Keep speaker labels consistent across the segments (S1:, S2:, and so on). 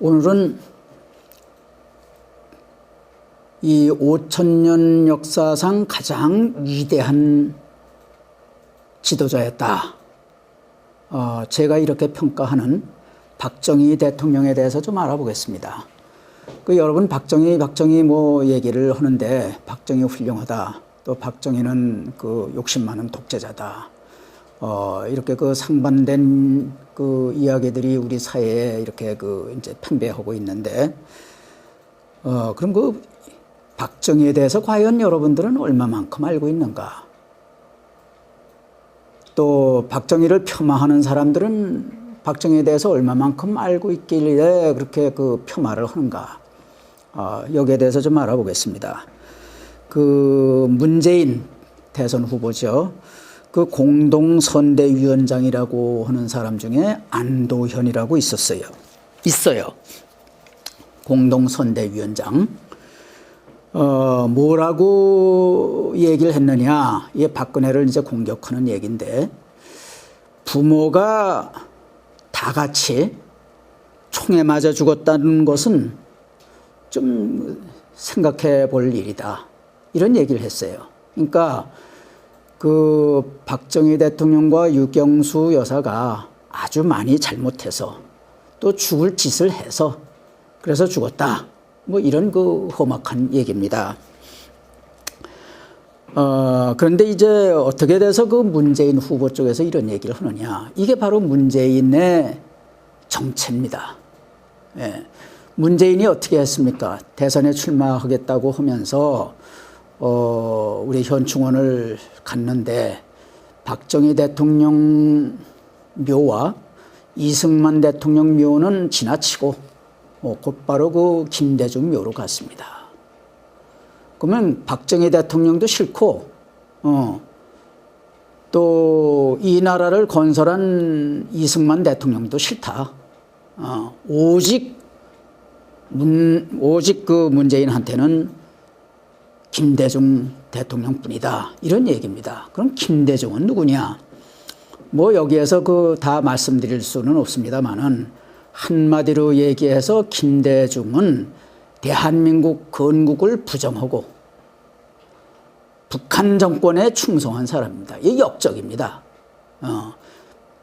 S1: 오늘은 이 5,000년 역사상 가장 위대한 지도자였다. 제가 이렇게 평가하는 박정희 대통령에 대해서 좀 알아보겠습니다. 여러분 박정희 뭐 얘기를 하는데 박정희 훌륭하다. 또 박정희는 욕심 많은 독재자다. 이렇게 상반된 이야기들이 우리 사회에 이렇게 이제 팽배하고 있는데, 그럼 박정희에 대해서 과연 여러분들은 얼마만큼 알고 있는가? 또 박정희를 폄하하는 사람들은 박정희에 대해서 얼마만큼 알고 있길래 그렇게 폄하를 하는가? 여기에 대해서 좀 알아보겠습니다. 문재인 대선 후보죠. 공동선대위원장이라고 하는 사람 중에 안도현이라고 있어요. 공동선대위원장. 뭐라고 얘기를 했느냐. 이게 박근혜를 이제 공격하는 얘기인데, 부모가 다 같이 총에 맞아 죽었다는 것은 좀 생각해 볼 일이다. 이런 얘기를 했어요. 그러니까 박정희 대통령과 유경수 여사가 아주 많이 잘못해서 또 죽을 짓을 해서 그래서 죽었다. 뭐 이런 험악한 얘기입니다. 그런데 이제 어떻게 돼서 문재인 후보 쪽에서 이런 얘기를 하느냐. 이게 바로 문재인의 정체입니다. 예. 문재인이 어떻게 했습니까? 대선에 출마하겠다고 하면서 우리 현충원을 갔는데 박정희 대통령 묘와 이승만 대통령 묘는 지나치고 곧바로 김대중 묘로 갔습니다. 그러면 박정희 대통령도 싫고 또 이 나라를 건설한 이승만 대통령도 싫다. 오직 문재인한테는 김대중 대통령뿐이다. 이런 얘기입니다. 그럼 김대중은 누구냐? 뭐 여기에서 다 말씀드릴 수는 없습니다만은 한마디로 얘기해서 김대중은 대한민국 건국을 부정하고 북한 정권에 충성한 사람입니다. 이게 역적입니다.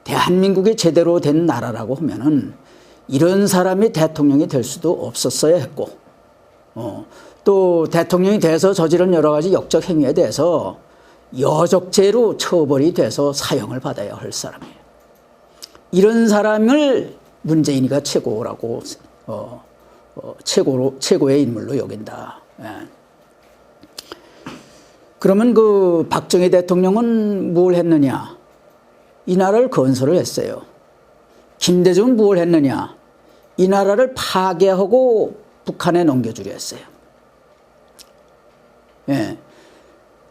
S1: 대한민국이 제대로 된 나라라고 하면은 이런 사람이 대통령이 될 수도 없었어야 했고, 또 대통령이 돼서 저지른 여러 가지 역적 행위에 대해서 여적죄로 처벌이 돼서 사형을 받아야 할 사람이에요. 이런 사람을 문재인이가 최고라고 최고의 인물로 여긴다. 예. 그러면 박정희 대통령은 뭘 했느냐? 이 나라를 건설을 했어요. 김대중은 뭘 했느냐? 이 나라를 파괴하고 북한에 넘겨주려 했어요. 예.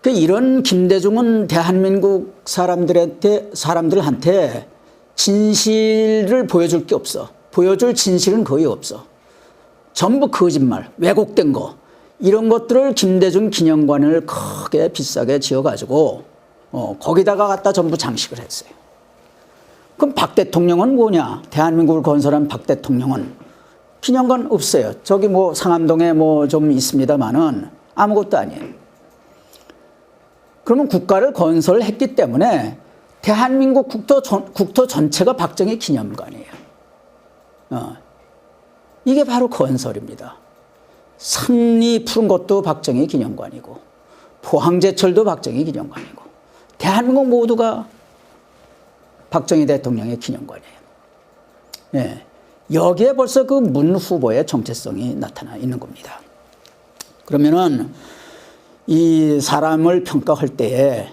S1: 이런 김대중은 대한민국 사람들한테 진실을 보여줄 게 없어. 보여줄 진실은 거의 없어. 전부 거짓말, 왜곡된 거. 이런 것들을 김대중 기념관을 크게 비싸게 지어가지고 거기다가 갖다 전부 장식을 했어요. 그럼 박 대통령은 뭐냐? 대한민국을 건설한 박 대통령은 기념관 없어요. 저기 상암동에 좀 있습니다만은 아무것도 아니에요. 그러면 국가를 건설했기 때문에 대한민국 국토 전체가 박정희 기념관이에요. 이게 바로 건설입니다. 산이 푸른 것도 박정희 기념관이고 포항제철도 박정희 기념관이고 대한민국 모두가 박정희 대통령의 기념관이에요. 예. 여기에 벌써 문 후보의 정체성이 나타나 있는 겁니다. 그러면은 이 사람을 평가할 때에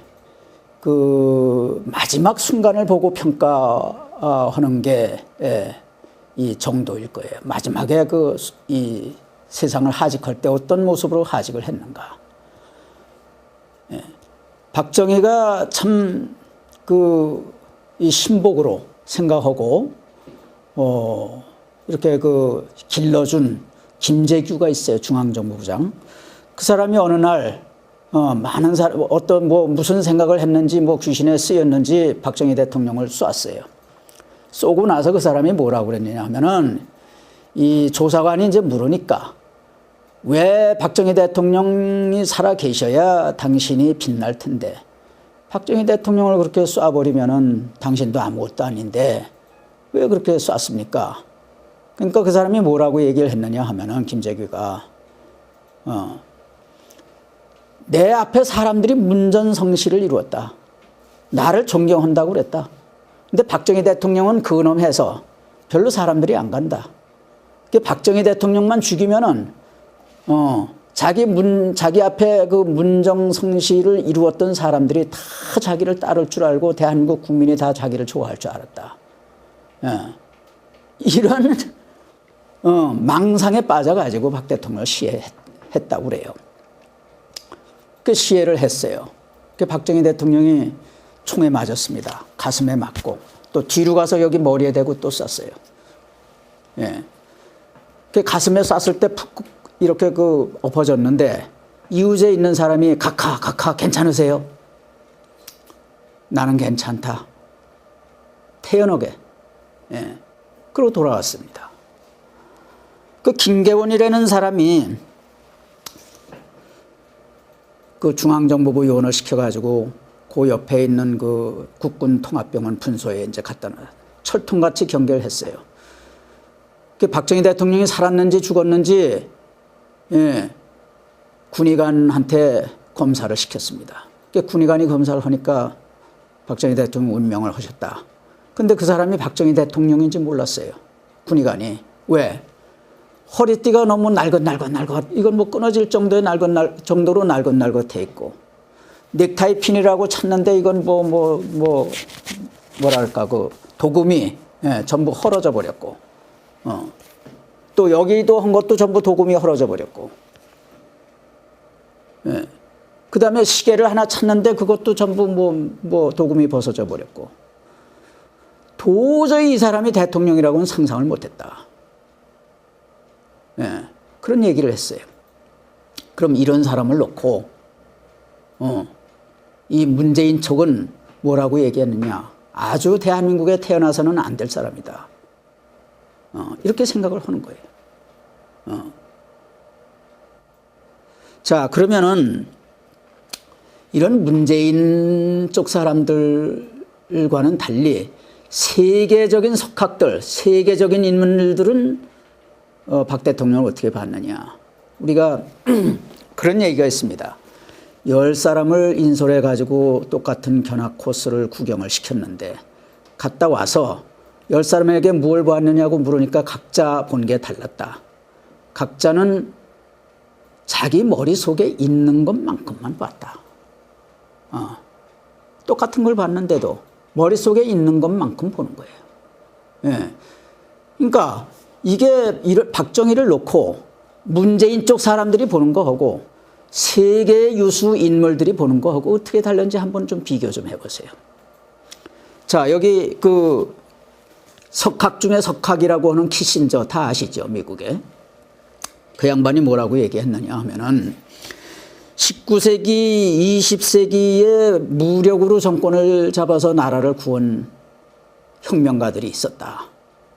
S1: 마지막 순간을 보고 평가하는 게 이 정도일 거예요. 마지막에 이 세상을 하직할 때 어떤 모습으로 하직을 했는가. 예. 박정희가 참 이 신복으로 생각하고 이렇게 길러준 김재규가 있어요. 중앙정보부장. 그 사람이 어느 날 많은 사람 무슨 생각을 했는지 귀신에 쓰였는지 박정희 대통령을 쐈어요. 쏘고 나서 그 사람이 뭐라고 그랬느냐 하면은 이 조사관이 이제 물으니까 왜 박정희 대통령이 살아 계셔야 당신이 빛날 텐데 박정희 대통령을 그렇게 쏴버리면은 당신도 아무것도 아닌데 왜 그렇게 쐈습니까? 그러니까 그 사람이 뭐라고 얘기를 했느냐 하면은 김재규가 내 앞에 사람들이 문전성시를 이루었다. 나를 존경한다고 그랬다. 근데 박정희 대통령은 근엄해서 별로 사람들이 안 간다. 박정희 대통령만 죽이면은 자기 앞에 그 문정성시를 이루었던 사람들이 다 자기를 따를 줄 알고 대한민국 국민이 다 자기를 좋아할 줄 알았다. 이런 망상에 빠져가지고 박 대통령을 시해했다고 그래요. 그 시해를 했어요. 그 박정희 대통령이 총에 맞았습니다. 가슴에 맞고 또 뒤로 가서 여기 머리에 대고 또 쐈어요. 예. 그 가슴에 쐈을 때 푹 이렇게 그 엎어졌는데 이웃에 있는 사람이 각하 괜찮으세요? 나는 괜찮다. 태연하게. 예. 그러고 돌아왔습니다. 그 김계원이라는 사람이 그 중앙정보부 요원을 시켜가지고 그 옆에 있는 그 국군통합병원 분소에 이제 갖다 놔 철통같이 경계를 했어요. 그 박정희 대통령이 살았는지 죽었는지 군의관한테 검사를 시켰습니다. 그 군의관이 검사를 하니까 박정희 대통령 운명을 하셨다. 근데 그 사람이 박정희 대통령인지 몰랐어요. 군의관이. 왜? 허리띠가 너무 날것날것 이건 뭐 끊어질 정도의 정도로 날것날것해 있고 넥타이 핀이라고 찾는데 이건 뭐랄까 그 도금이 전부 헐어져 버렸고 또 여기도 한 것도 전부 도금이 헐어져 버렸고 그 다음에 시계를 하나 찾는데 그것도 전부 뭐 도금이 벗어져 버렸고 도저히 이 사람이 대통령이라고는 상상을 못했다. 그런 얘기를 했어요. 그럼 이런 사람을 놓고 이 문재인 척은 뭐라고 얘기했느냐. 아주 대한민국에 태어나서는 안 될 사람이다. 이렇게 생각을 하는 거예요. 자, 그러면은 이런 문재인 쪽 사람들과는 달리 세계적인 석학들, 세계적인 인물들은 박 대통령을 어떻게 봤느냐. 우리가 그런 얘기가 있습니다. 10사람을 인솔해 가지고 똑같은 견학 코스를 구경을 시켰는데 갔다 와서 10사람에게 무엇을 보았느냐고 물으니까 각자 본 게 달랐다. 각자는 자기 머릿속에 있는 것만큼만 봤다. 똑같은 걸 봤는데도 머릿속에 있는 것만큼 보는 거예요. 예. 그러니까 이게 박정희를 놓고 문재인 쪽 사람들이 보는 거하고 세계 유수 인물들이 보는 거하고 어떻게 다른지 한번 좀 비교 좀 해보세요. 자, 여기 그 석학 중에 석학이라고 하는 키신저 다 아시죠? 미국에. 그 양반이 뭐라고 얘기했느냐 하면은 19세기, 20세기에 무력으로 정권을 잡아서 나라를 구한 혁명가들이 있었다.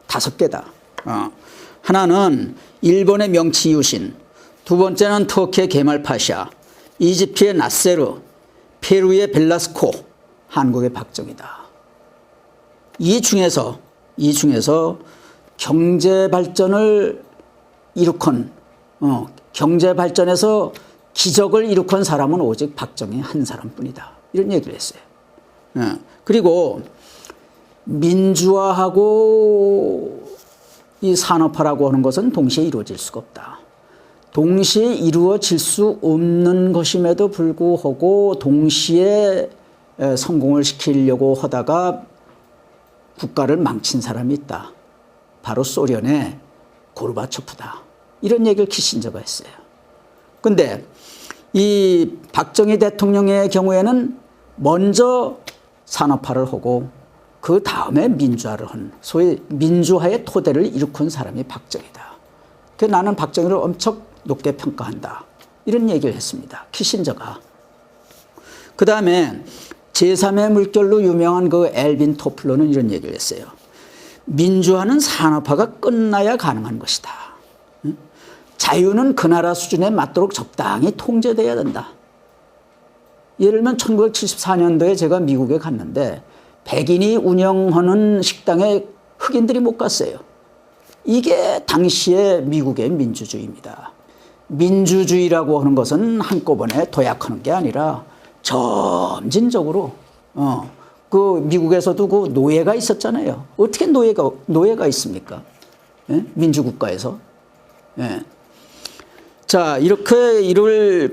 S1: 5개다. 하나는 일본의 명치 유신, 두 번째는 터키의 게말 파샤, 이집트의 나세르, 페루의 벨라스코, 한국의 박정희다. 이 중에서 경제 발전을 일으킨 경제 발전에서 기적을 일으킨 사람은 오직 박정희 한 사람뿐이다. 이런 얘기를 했어요. 그리고 민주화하고 이 산업화라고 하는 것은 동시에 이루어질 수가 없다. 동시에 이루어질 수 없는 것임에도 불구하고 동시에 성공을 시키려고 하다가 국가를 망친 사람이 있다. 바로 소련의 고르바초프다. 이런 얘기를 키신저가 했어요. 그런데 이 박정희 대통령의 경우에는 먼저 산업화를 하고 그 다음에 민주화를 한 소위 민주화의 토대를 일으킨 사람이 박정희다. 그래서 나는 박정희를 엄청 높게 평가한다. 이런 얘기를 했습니다. 키신저가. 그 다음에 제3의 물결로 유명한 그 엘빈 토플러는 이런 얘기를 했어요. 민주화는 산업화가 끝나야 가능한 것이다. 자유는 그 나라 수준에 맞도록 적당히 통제돼야 된다. 예를 들면 1974년도에 제가 미국에 갔는데 백인이 운영하는 식당에 흑인들이 못 갔어요. 이게 당시의 미국의 민주주의입니다. 민주주의라고 하는 것은 한꺼번에 도약하는 게 아니라 점진적으로 그 미국에서도 그 노예가 있었잖아요. 어떻게 노예가 있습니까? 예? 민주국가에서. 예. 자, 이렇게 이를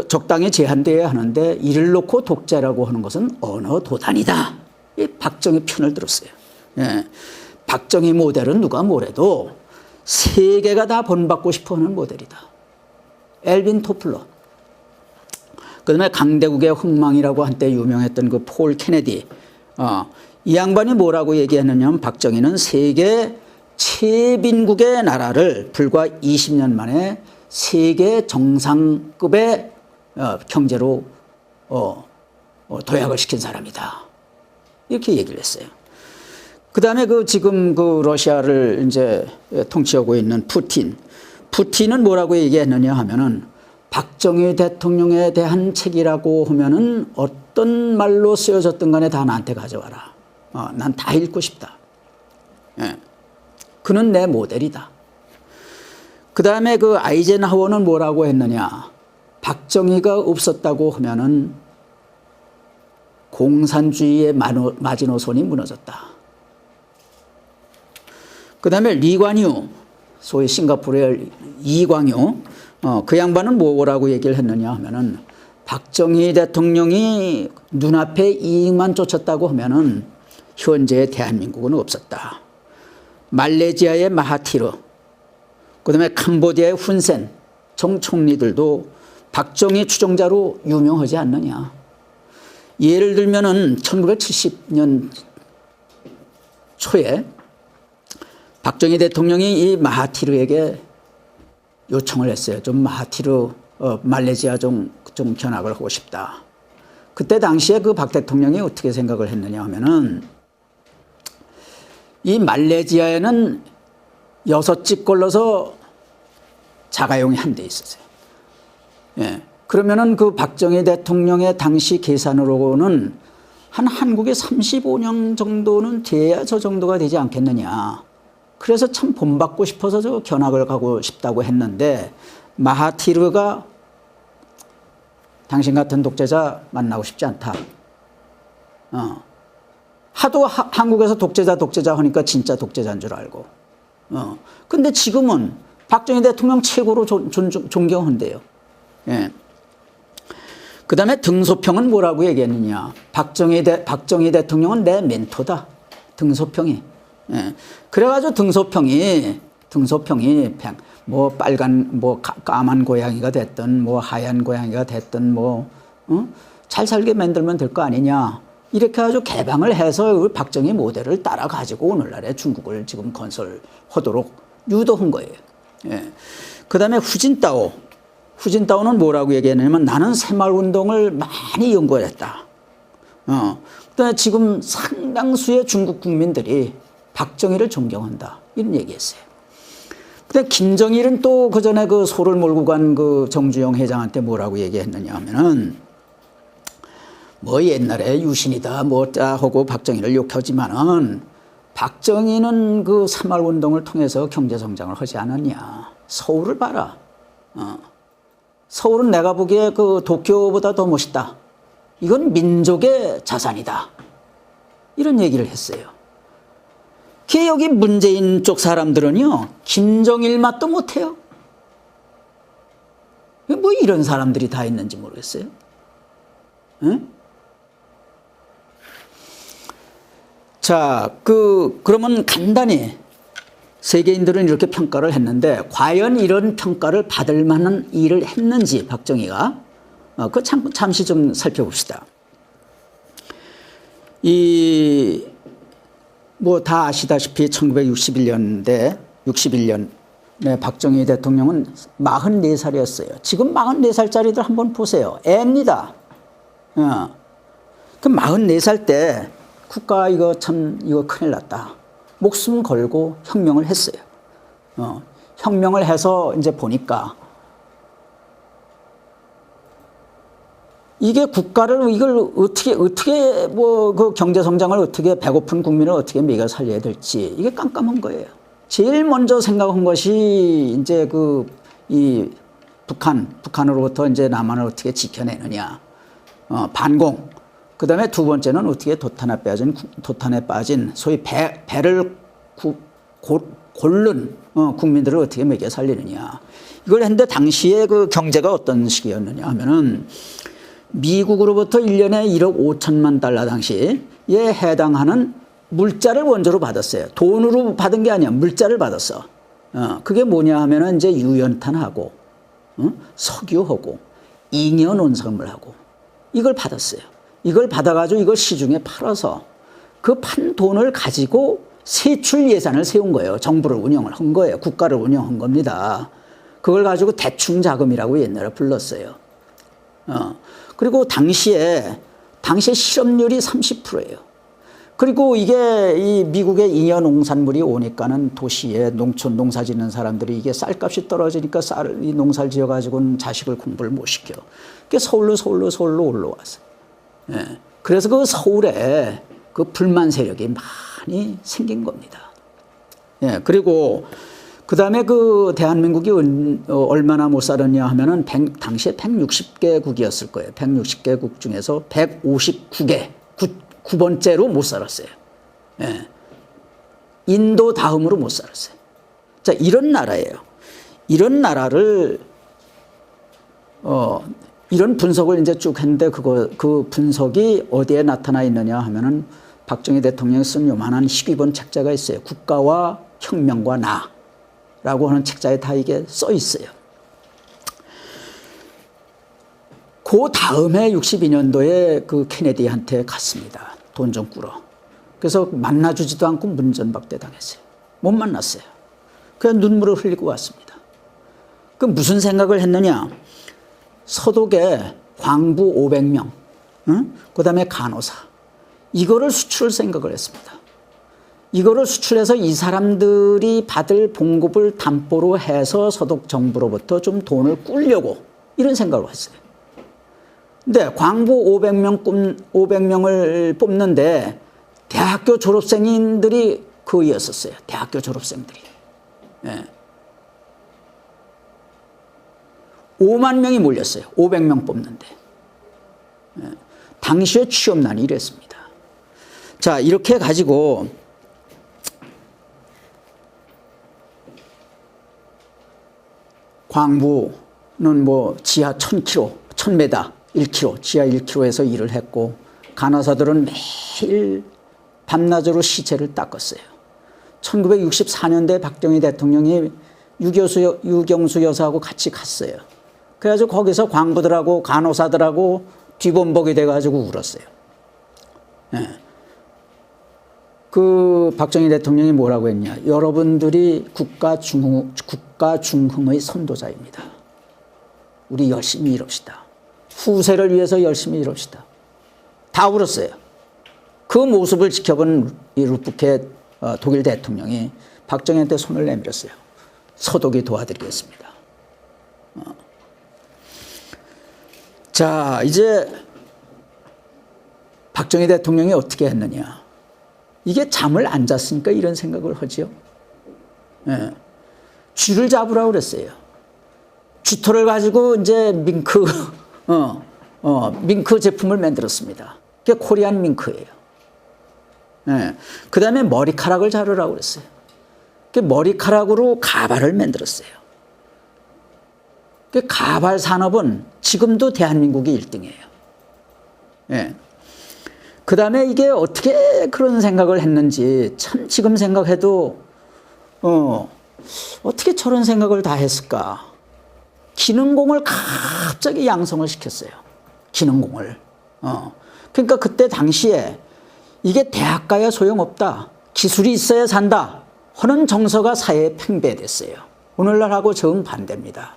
S1: 적당히 제한돼야 하는데 이를 놓고 독재라고 하는 것은 언어 도단이다. 이 박정희 편을 들었어요. 예. 박정희 모델은 누가 뭐래도 세계가 다 본받고 싶어 하는 모델이다. 엘빈 토플러. 그 다음에 강대국의 흥망이라고 한때 유명했던 그 폴 케네디. 이 양반이 뭐라고 얘기했느냐 하면 박정희는 세계 최빈국의 나라를 불과 20년 만에 세계 정상급의 경제로 도약을 시킨 사람이다. 이렇게 얘기를 했어요. 그 다음에 지금 러시아를 이제 통치하고 있는 푸틴은 뭐라고 얘기했느냐 하면은 박정희 대통령에 대한 책이라고 하면은 어떤 말로 쓰여졌든 간에 다 나한테 가져와라. 난 다 읽고 싶다. 예. 그는 내 모델이다. 그 다음에 아이젠하워는 뭐라고 했느냐. 박정희가 없었다고 하면은 공산주의의 마지노선이 무너졌다. 그 다음에 리관유, 소위 싱가포르의 이광유, 그 양반은 뭐라고 얘기를 했느냐 하면은 박정희 대통령이 눈앞에 이익만 쫓았다고 하면은 현재의 대한민국은 없었다. 말레이시아의 마하티르, 그 다음에 캄보디아의 훈센 정 총리들도 박정희 추종자로 유명하지 않느냐. 예를 들면은 1970년 초에 박정희 대통령이 이 마하티르에게 요청을 했어요. 좀 마하티르 말레이시아 좀 견학을 하고 싶다. 그때 당시에 박 대통령이 어떻게 생각을 했느냐 하면은 이 말레이시아에는 6집 걸러서 자가용이 한 대 있었어요. 예. 그러면은 박정희 대통령의 당시 계산으로는 한국에 35년 정도는 돼야 저 정도가 되지 않겠느냐. 그래서 참 본받고 싶어서 저 견학을 가고 싶다고 했는데 마하티르가 당신 같은 독재자 만나고 싶지 않다. 하도 한국에서 독재자 하니까 진짜 독재자인 줄 알고. 근데 지금은 박정희 대통령 최고로 존경한대요. 예. 그 다음에 등소평은 뭐라고 얘기했느냐. 박정희 대통령은 내 멘토다. 등소평이. 예. 그래가지고 등소평이 뭐 빨간 뭐 까만 고양이가 됐든 뭐 하얀 고양이가 됐든 잘 살게 만들면 될 거 아니냐. 이렇게 아주 개방을 해서 박정희 모델을 따라 가지고 오늘날의 중국을 지금 건설하도록 유도한 거예요. 예. 그 다음에 후진타오는 뭐라고 얘기했냐면 나는 새마을운동을 많이 연구했다. 그다음에 지금 상당수의 중국 국민들이 박정희를 존경한다. 이런 얘기했어요. 근데 김정일은 또 그 전에 소를 몰고 간 정주영 회장한테 뭐라고 얘기했느냐 하면은 뭐 옛날에 유신이다 하고 박정희를 욕하지만은 박정희는 새마을운동을 통해서 경제성장을 하지 않았냐. 서울을 봐라. 서울은 내가 보기에 도쿄보다 더 멋있다. 이건 민족의 자산이다. 이런 얘기를 했어요. 여기 문재인 쪽 사람들은요, 김정일 맛도 못해요. 뭐 이런 사람들이 다 있는지 모르겠어요. 응? 자, 그러면 간단히 세계인들은 이렇게 평가를 했는데, 과연 이런 평가를 받을 만한 일을 했는지, 박정희가. 잠시 좀 살펴봅시다. 다 아시다시피 1961년에 박정희 대통령은 44살이었어요. 지금 44살짜리들 한번 보세요. 애입니다. 그 44살 때 국가 이거 큰일 났다. 목숨 걸고 혁명을 했어요. 혁명을 해서 이제 보니까 이게 국가를 이걸 어떻게 뭐 그 경제 성장을 어떻게 배고픈 국민을 어떻게 먹여 살려야 될지 이게 깜깜한 거예요. 제일 먼저 생각한 것이 이제 이 북한으로부터 이제 남한을 어떻게 지켜내느냐, 반공. 그 다음에 두 번째는 어떻게 도탄에 빠진 소위 배를 고른 국민들을 어떻게 먹여 살리느냐. 이걸 했는데 당시에 그 경제가 어떤 식이었느냐 하면은 미국으로부터 1년에 1억 5천만 달러 당시에 해당하는 물자를 원조로 받았어요. 돈으로 받은 게 아니야. 물자를 받았어. 그게 뭐냐 하면은 이제 유연탄하고, 석유하고, 잉여 논산물하고, 이걸 받았어요. 이걸 받아가지고 이걸 시중에 팔아서 그 판 돈을 가지고 세출 예산을 세운 거예요. 정부를 운영을 한 거예요. 국가를 운영한 겁니다. 그걸 가지고 대충 자금이라고 옛날에 불렀어요. 그리고 당시에 실업률이 30%예요. 그리고 이게 이 미국의 잉여 농산물이 오니까는 도시에 농촌 농사 짓는 사람들이 이게 쌀값이 떨어지니까 이 농사를 지어가지고는 자식을 공부를 못 시켜. 그게 서울로 올라왔어요. 예. 그래서 그 서울에 그 불만 세력이 많이 생긴 겁니다. 예. 그리고 그 다음에 그 대한민국이 얼마나 못 살았냐 하면은 당시에 160개국이었을 거예요. 160개국 중에서 159개, 9번째로 못 살았어요. 예. 인도 다음으로 못 살았어요. 자, 이런 나라예요. 이런 나라를, 이런 분석을 이제 쭉 했는데 그 분석이 어디에 나타나 있느냐 하면은 박정희 대통령이 쓴 요만한 12번 책자가 있어요. 국가와 혁명과 나라고 하는 책자에 다 이게 써 있어요. 그 다음에 62년도에 그 케네디한테 갔습니다. 돈 좀 꾸러. 그래서 만나주지도 않고 문전박대 당했어요. 못 만났어요. 그냥 눈물을 흘리고 왔습니다. 그 무슨 생각을 했느냐. 서독에 광부 500명, 그 다음에 간호사. 이거를 수출을 생각을 했습니다. 이거를 수출해서 이 사람들이 받을 봉급을 담보로 해서 서독 정부로부터 좀 돈을 꾸려고 이런 생각을 했어요. 근데 광부 500명을 뽑는데 대학교 졸업생들이 거의였었어요. 대학교 졸업생들이. 예. 5만 명이 몰렸어요. 500명 뽑는데. 예. 당시에 취업난이 이랬습니다. 자, 이렇게 가지고 광부는 뭐 지하 1000km, 1000m, 1km, 지하 1km에서 일을 했고 간호사들은 매일 밤낮으로 시체를 닦았어요. 1964년도에 박정희 대통령이 유경수 여사하고 같이 갔어요. 그래가지고 거기서 광부들하고 간호사들하고 뒤범벅이 돼가지고 울었어요. 예. 그 박정희 대통령이 뭐라고 했냐. 여러분들이 국가 중흥의 선도자입니다. 우리 열심히 일합시다. 후세를 위해서 열심히 일합시다. 다 울었어요. 그 모습을 지켜본 이 루프케 독일 대통령이 박정희한테 손을 내밀었어요. 서독이 도와드리겠습니다. 자, 이제 박정희 대통령이 어떻게 했느냐. 이게 잠을 안 잤으니까 이런 생각을 하지요. 예. 쥐를 잡으라고 그랬어요. 쥐털을 가지고 이제 밍크 제품을 만들었습니다. 그게 코리안 밍크예요. 예. 그 다음에 머리카락을 자르라고 그랬어요. 그 머리카락으로 가발을 만들었어요. 그 가발 산업은 지금도 대한민국이 1등이에요. 예. 그 다음에 이게 어떻게 그런 생각을 했는지 참 지금 생각해도 어떻게 저런 생각을 다 했을까. 기능공을 갑자기 양성을 시켰어요. 기능공을. 그러니까 그때 당시에 이게 대학 가야 소용없다. 기술이 있어야 산다. 하는 정서가 사회에 팽배됐어요. 오늘날하고 정반대입니다.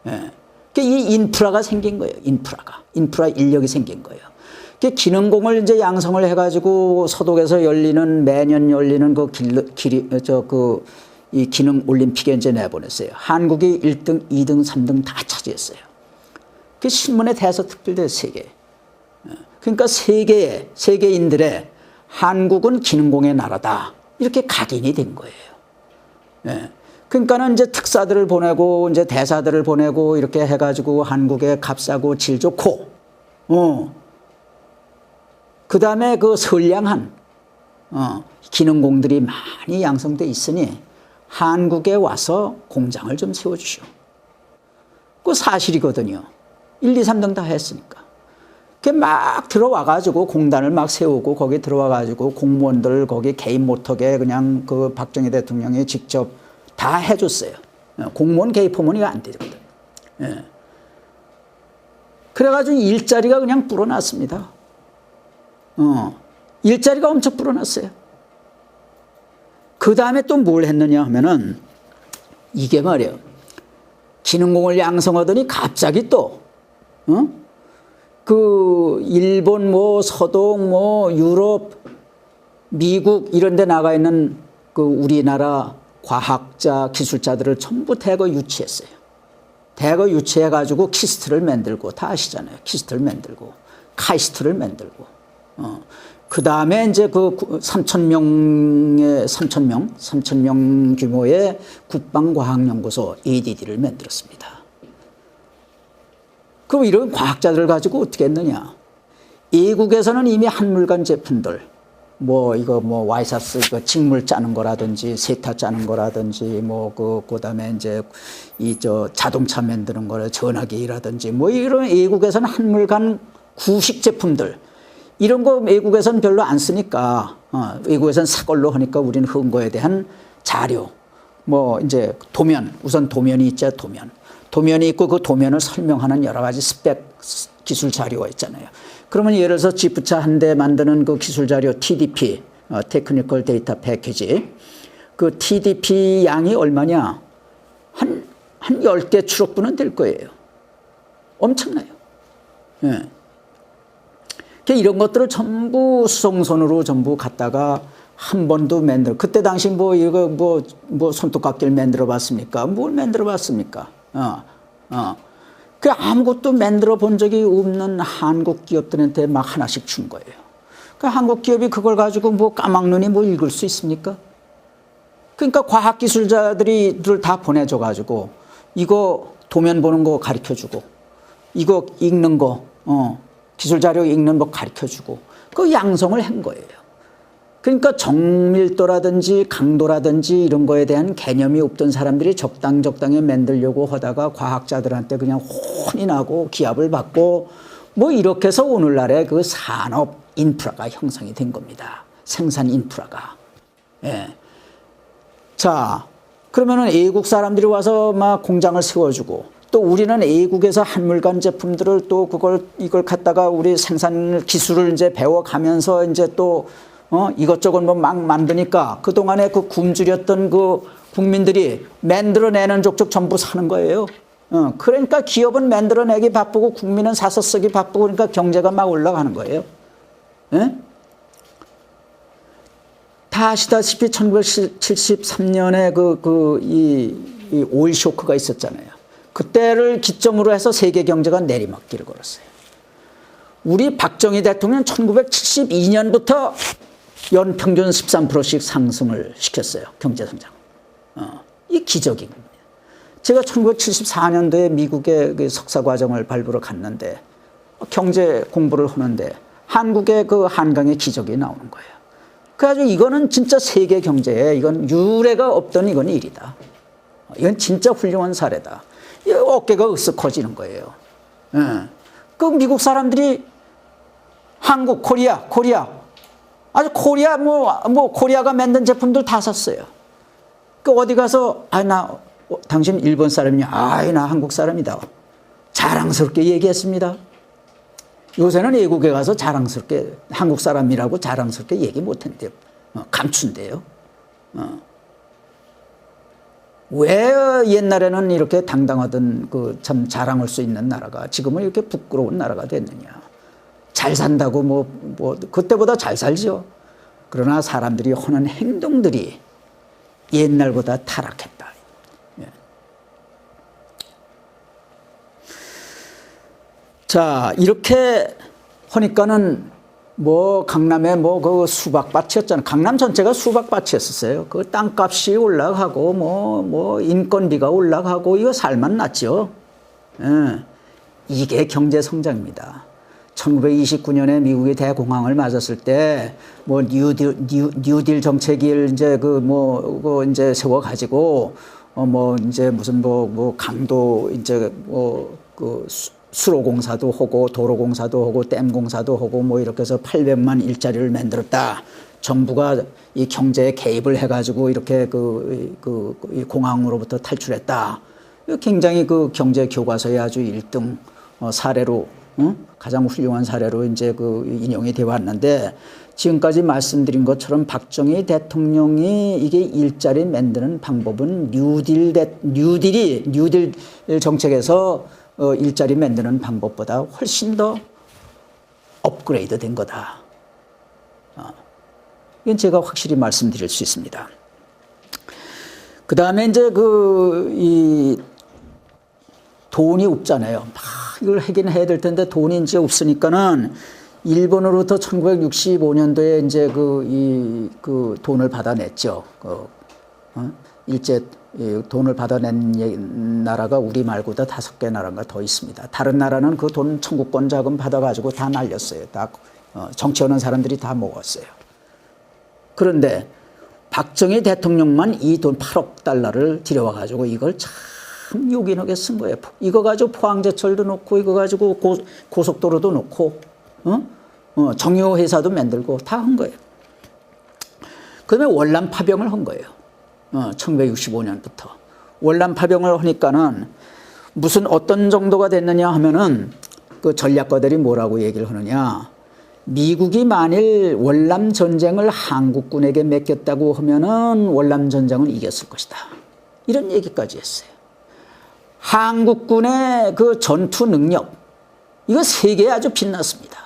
S1: 예. 이 인프라가 생긴 거예요. 인프라 인력이 생긴 거예요. 그 기능공을 이제 양성을 해가지고 서독에서 열리는 매년 열리는 이 기능 올림픽에 이제 내보냈어요. 한국이 1등, 2등, 3등 다 차지했어요. 그 신문에 대서특필돼요, 세계. 그러니까 세계인들의 한국은 기능공의 나라다. 이렇게 각인이 된 거예요. 예. 그러니까는 이제 특사들을 보내고 이제 대사들을 보내고 이렇게 해가지고 한국에 값싸고 질 좋고, 그 다음에 그 선량한, 기능공들이 많이 양성돼 있으니 한국에 와서 공장을 좀 세워주시오. 그 사실이거든요. 1, 2, 3등 다 했으니까. 그게 막 들어와가지고 공단을 막 세우고 거기 들어와가지고 공무원들 거기 개인 모터게 그냥 그 박정희 대통령이 직접 다 해줬어요. 공무원 개입하면 이거 안 되거든. 예. 그래가지고 일자리가 그냥 불어났습니다. 일자리가 엄청 불어났어요. 그 다음에 또 뭘 했느냐 하면은 이게 말이에요. 기능공을 양성하더니 갑자기 또, 그 일본 뭐 서독 뭐 유럽 미국 이런 데 나가 있는 그 우리나라 과학자 기술자들을 전부 대거 유치했어요. 대거 유치해 가지고 키스트를 만들고 다 아시잖아요. 키스트를 만들고 카이스트를 만들고 그 다음에 이제 그 3,000명 규모의 국방과학연구소 ADD를 만들었습니다. 그럼 이런 과학자들을 가지고 어떻게 했느냐? 외국에서는 이미 한물간 제품들, 와이사스 직물 짜는 거라든지 세타 짜는 거라든지 그다음에 이제 자동차 만드는 거라 전화기라든지 이런 외국에서는 한물간 구식 제품들 이런 거 외국에서는 별로 안 쓰니까 외국에서는 사걸로 하니까 우리는 그런 거에 대한 자료 이제 우선 도면이 있죠. 도면이 있고 그 도면을 설명하는 여러 가지 스펙 기술 자료가 있잖아요. 그러면 예를 들어서 지프차 한 대 만드는 그 기술 자료 TDP, 테크니컬 데이터 패키지. 그 TDP 양이 얼마냐? 한 10개 추록분은 될 거예요. 엄청나요. 예. 이런 것들을 전부 수송선으로 전부 갖다가 한 번도 그때 당시 손톱깎이를 만들어 봤습니까? 뭘 만들어 봤습니까? 그 아무것도 만들어 본 적이 없는 한국 기업들한테 막 하나씩 준 거예요. 그 한국 기업이 그걸 가지고 까막눈이 읽을 수 있습니까? 그러니까 과학기술자들을 다 보내줘 가지고 이거 도면 보는 거 가르쳐 주고 이거 읽는 거, 기술자료 읽는 거 가르쳐 주고 그 양성을 한 거예요. 그러니까 정밀도라든지 강도라든지 이런 거에 대한 개념이 없던 사람들이 적당히 만들려고 하다가 과학자들한테 그냥 혼이 나고 기합을 받고 이렇게 해서 오늘날의 그 산업 인프라가 형성이 된 겁니다. 생산 인프라가. 예. 자, 그러면은 외국 사람들이 와서 막 공장을 세워주고 또 우리는 외국에서 한물간 제품들을 또 이걸 갖다가 우리 생산 기술을 이제 배워가면서 이제 또 이것저것 막 만드니까 그동안에 그 굶주렸던 그 국민들이 만들어내는 족족 전부 사는 거예요. 그러니까 기업은 만들어내기 바쁘고 국민은 사서 쓰기 바쁘고 그러니까 경제가 막 올라가는 거예요. 예? 다 아시다시피 1973년에 이 오일 쇼크가 있었잖아요. 그때를 기점으로 해서 세계 경제가 내리막길을 걸었어요. 우리 박정희 대통령 1972년부터 연평균 13%씩 상승을 시켰어요. 경제성장. 이 기적인 겁니다. 제가 1974년도에 미국에 그 석사과정을 밟으러 갔는데 경제 공부를 하는데 한국의 그 한강의 기적이 나오는 거예요. 그래가지고 이거는 진짜 세계 경제에 이건 유례가 없던 이건 일이다. 이건 진짜 훌륭한 사례다. 어깨가 으쓱 커지는 거예요. 그 미국 사람들이 한국, 코리아. 아주 코리아, 코리아가 만든 제품들 다 샀어요. 그 어디 가서, 당신 일본 사람이냐? 나 한국 사람이다. 자랑스럽게 얘기했습니다. 요새는 외국에 가서 자랑스럽게, 한국 사람이라고 자랑스럽게 얘기 못한대요. 감춘대요. 왜 옛날에는 이렇게 당당하던 참 자랑할 수 있는 나라가 지금은 이렇게 부끄러운 나라가 됐느냐. 잘 산다고 뭐 그때보다 잘 살죠. 그러나 사람들이 하는 행동들이 옛날보다 타락했다. 예. 자, 이렇게 하니까는 뭐 강남에 뭐 그 수박밭이었잖아요. 강남 전체가 수박밭이었어요. 그 땅값이 올라가고 뭐 인건비가 올라가고 이거 살만 났죠. 예. 이게 경제 성장입니다. 1929년에 미국이 대공황을 맞았을 때 뭐 뉴딜 정책을 이제 그 이제 세워 가지고 뭐 이제 무슨 뭐 강도 이제 뭐 그 수로공사도 하고 도로공사도 하고 댐공사도 하고 뭐 이렇게 해서 800만 일자리를 만들었다. 정부가 이 경제에 개입을 해가지고 이렇게 이 공황으로부터 탈출했다. 굉장히 그 경제 교과서에 아주 1등 사례로 가장 훌륭한 사례로 이제 인용이 되어 왔는데 지금까지 말씀드린 것처럼 박정희 대통령이 이게 일자리 만드는 방법은 뉴딜 정책에서 일자리 만드는 방법보다 훨씬 더 업그레이드 된 거다. 이건 제가 확실히 말씀드릴 수 있습니다. 그 다음에 이제 이 돈이 없잖아요. 막 이걸 하긴 해야 될 텐데 돈이 이제 없으니까는 일본으로부터 1965년도에 이제 그 돈을 받아냈죠. 일제 돈을 받아낸 나라가 우리 말고도 5개 나라가 더 있습니다. 다른 나라는 그 돈 청구권 자금 받아가지고 다 날렸어요. 다 정치하는 사람들이 다 먹었어요. 그런데 박정희 대통령만 이 돈 8억 달러를 들여와가지고 이걸 참 요긴하게 쓴 거예요. 이거 가지고 포항제철도 놓고 이거 가지고 고속도로도 놓고 정유회사도 만들고 다 한 거예요. 그다음에 월남 파병을 한 거예요. 1965년부터. 월남 파병을 하니까는 무슨 어떤 정도가 됐느냐 하면은 그 전략가들이 뭐라고 얘기를 하느냐. 미국이 만일 월남 전쟁을 한국군에게 맡겼다고 하면은 월남 전쟁을 이겼을 것이다. 이런 얘기까지 했어요. 한국군의 그 전투 능력, 이거 세계에 아주 빛났습니다.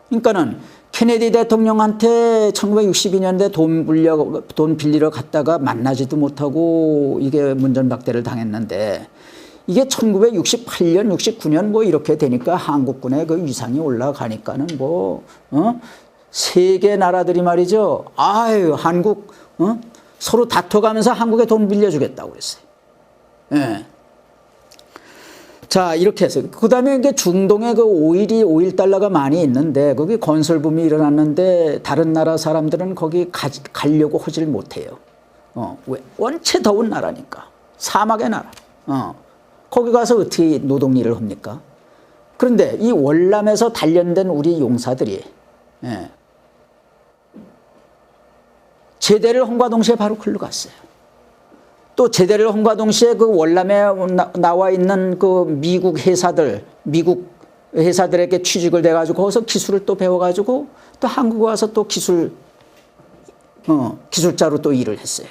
S1: 그러니까는 케네디 대통령한테 1962년대 돈 빌리러 갔다가 만나지도 못하고 이게 문전박대를 당했는데 이게 1968년, 69년 뭐 이렇게 되니까 한국군의 그 위상이 올라가니까는 세계 나라들이 말이죠. 아유, 한국, 서로 다퉈가면서 한국에 돈 빌려주겠다고 그랬어요. 예. 자, 이렇게 해서. 그 다음에 이게 중동에 그 오일 달러가 많이 있는데 거기 건설붐이 일어났는데 다른 나라 사람들은 거기 가려고 하질 못해요. 왜? 원체 더운 나라니까. 사막의 나라. 거기 가서 어떻게 노동 일을 합니까? 그런데 이 월남에서 단련된 우리 용사들이, 예, 제대를 함과 동시에 바로 글로 갔어요. 또 제대를 함과 동시에 그 월남에 나와 있는 그 미국 회사들에게 취직을 돼가지고 거기서 기술을 또 배워가지고 또 한국에 와서 또 기술자로 또 일을 했어요.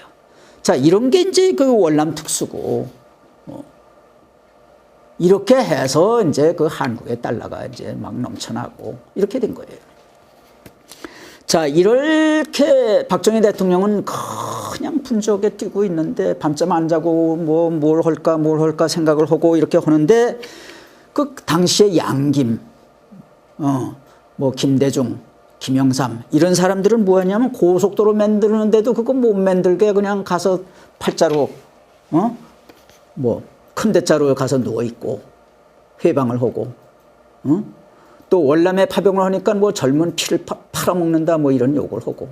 S1: 자, 이런 게 이제 그 월남 특수고, 이렇게 해서 이제 그 한국의 달러가 이제 막 넘쳐나고 이렇게 된 거예요. 자, 이렇게 박정희 대통령은 그냥 분주하게 뛰고 있는데 밤잠 안 자고 뭘 할까 생각을 하고 이렇게 하는데 그 당시에 양김, 김대중, 김영삼 이런 사람들은 뭐였냐면 고속도로 만드는데도 그거 못 만들게 그냥 가서 팔자로 큰 대자로 가서 누워 있고 회방을 하고 또 월남에 파병을 하니까 젊은 피를 팔아먹는다 이런 욕을 하고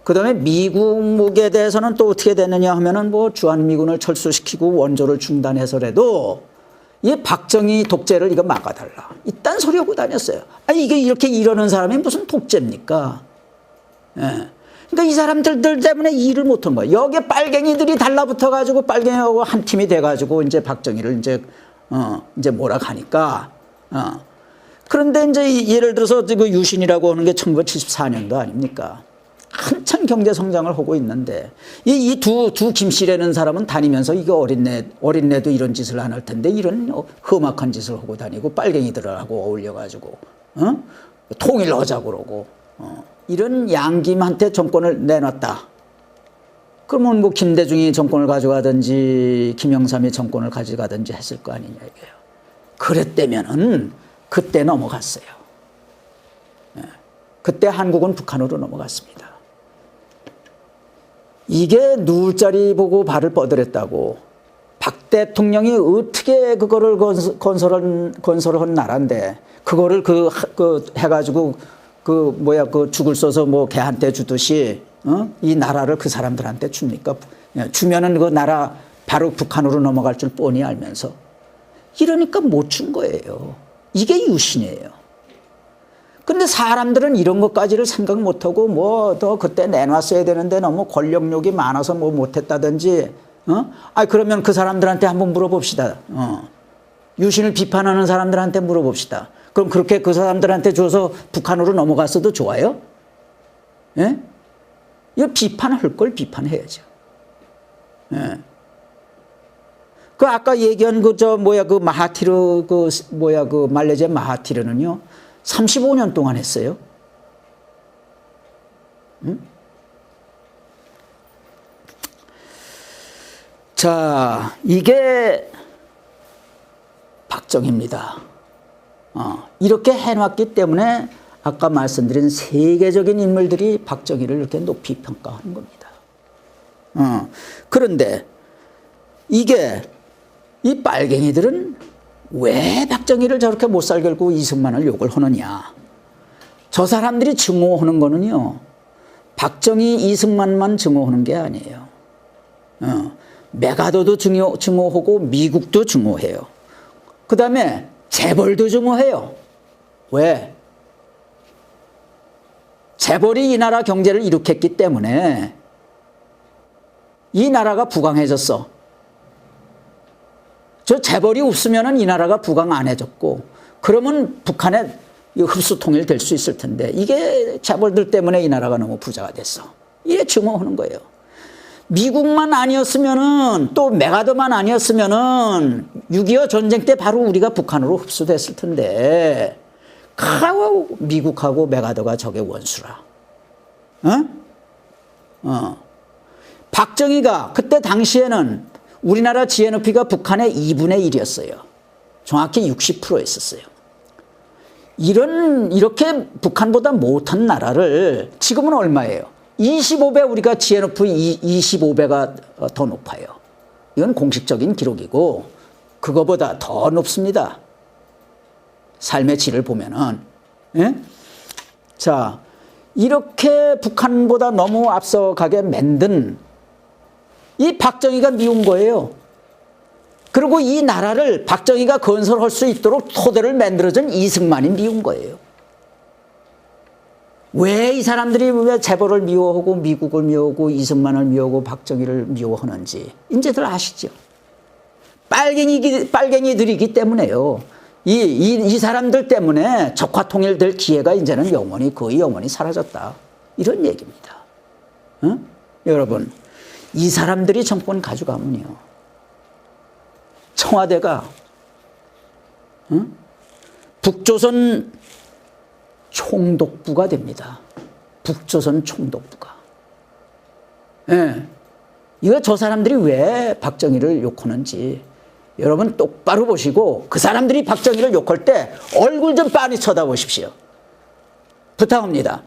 S1: 그 다음에 미국에 대해서는 또 어떻게 됐느냐 하면은 주한미군을 철수시키고 원조를 중단해서라도 이 박정희 독재를 이거 막아달라. 이딴 소리 하고 다녔어요. 아니 이게 이렇게 이러는 사람이 무슨 독재입니까? 예. 그러니까 이 사람들 때문에 일을 못한 거예요. 여기에 빨갱이들이 달라붙어가지고 빨갱이하고 한 팀이 돼가지고 이제 박정희를 이제 몰아가니까. 그런데 이제 예를 들어서 그 유신이라고 하는 게 1974년도 아닙니까? 한참 경제 성장을 하고 있는데 이 두 김씨라는 사람은 다니면서 이게 어린애도 이런 짓을 안 할 텐데 이런 험악한 짓을 하고 다니고 빨갱이들하고 어울려가지고 통일하자고 그러고 이런 양김한테 정권을 내놨다. 그러면 뭐 김대중이 정권을 가져가든지 김영삼이 정권을 가져가든지 했을 거 아니냐 이게요. 그랬다면은 그때 넘어갔어요. 그때 한국은 북한으로 넘어갔습니다. 이게 누울 자리 보고 발을 뻗으랬다고. 박 대통령이 어떻게 그거를 건설한 나라인데 그거를 해가지고 그 죽을 써서 뭐 개한테 주듯이 이 나라를 그 사람들한테 줍니까? 주면은 그 나라 바로 북한으로 넘어갈 줄 뻔히 알면서 이러니까 못 준 거예요. 이게 유신이에요. 근데 사람들은 이런 것까지를 생각 못하고 뭐 더 그때 내놨어야 되는데 너무 권력욕이 많아서 뭐 못했다든지 그러면 그 사람들한테 한번 물어봅시다. 유신을 비판하는 사람들한테 물어봅시다. 그럼 그렇게 그 사람들한테 줘서 북한으로 넘어갔어도 좋아요? 예? 이거 비판할 걸 비판해야죠. 예. 그 아까 얘기한 그 마하티르 그 말레이시아 마하티르는요 35년 동안 했어요. 응? 자, 이게 박정희입니다. 이렇게 해놨기 때문에 아까 말씀드린 세계적인 인물들이 박정희를 이렇게 높이 평가하는 겁니다. 그런데 이게 이 빨갱이들은 왜 박정희를 저렇게 못살 결고 이승만을 욕을 하느냐. 저 사람들이 증오하는 거는요. 박정희, 이승만만 증오하는 게 아니에요. 메가더도 증오하고 미국도 증오해요. 그 다음에 재벌도 증오해요. 왜? 재벌이 이 나라 경제를 일으켰기 때문에 이 나라가 부강해졌어. 저 재벌이 없으면 이 나라가 부강 안 해졌고 그러면 북한에 흡수 통일될 수 있을 텐데 이게 재벌들 때문에 이 나라가 너무 부자가 됐어. 이래 증오하는 거예요. 미국만 아니었으면은 또 메가더만 아니었으면은 6.25 전쟁 때 바로 우리가 북한으로 흡수됐을 텐데 미국하고 메가더가 저게 원수라. 박정희가 그때 당시에는 우리나라 GNP가 북한의 2분의 1이었어요. 정확히 60% 있었어요. 이렇게 북한보다 못한 나라를 지금은 얼마예요? 25배 우리가 GNP 25배가 더 높아요. 이건 공식적인 기록이고 그거보다 더 높습니다. 삶의 질을 보면은. 예? 자, 이렇게 북한보다 너무 앞서가게 만든 이 박정희가 미운 거예요. 그리고 이 나라를 박정희가 건설할 수 있도록 토대를 만들어준 이승만이 미운 거예요. 왜 이 사람들이 왜 재벌을 미워하고 미국을 미워하고 이승만을 미워하고 박정희를 미워하는지 이제들 아시죠? 빨갱이들이기 때문에요. 이 사람들 때문에 적화 통일될 기회가 이제는 거의 영원히 사라졌다. 이런 얘기입니다. 여러분, 이 사람들이 정권 가져가면요. 청와대가 북조선 총독부가 됩니다. 북조선 총독부가. 예. 이거 저 사람들이 왜 박정희를 욕하는지 여러분 똑바로 보시고 그 사람들이 박정희를 욕할 때 얼굴 좀 빤히 쳐다보십시오. 부탁합니다.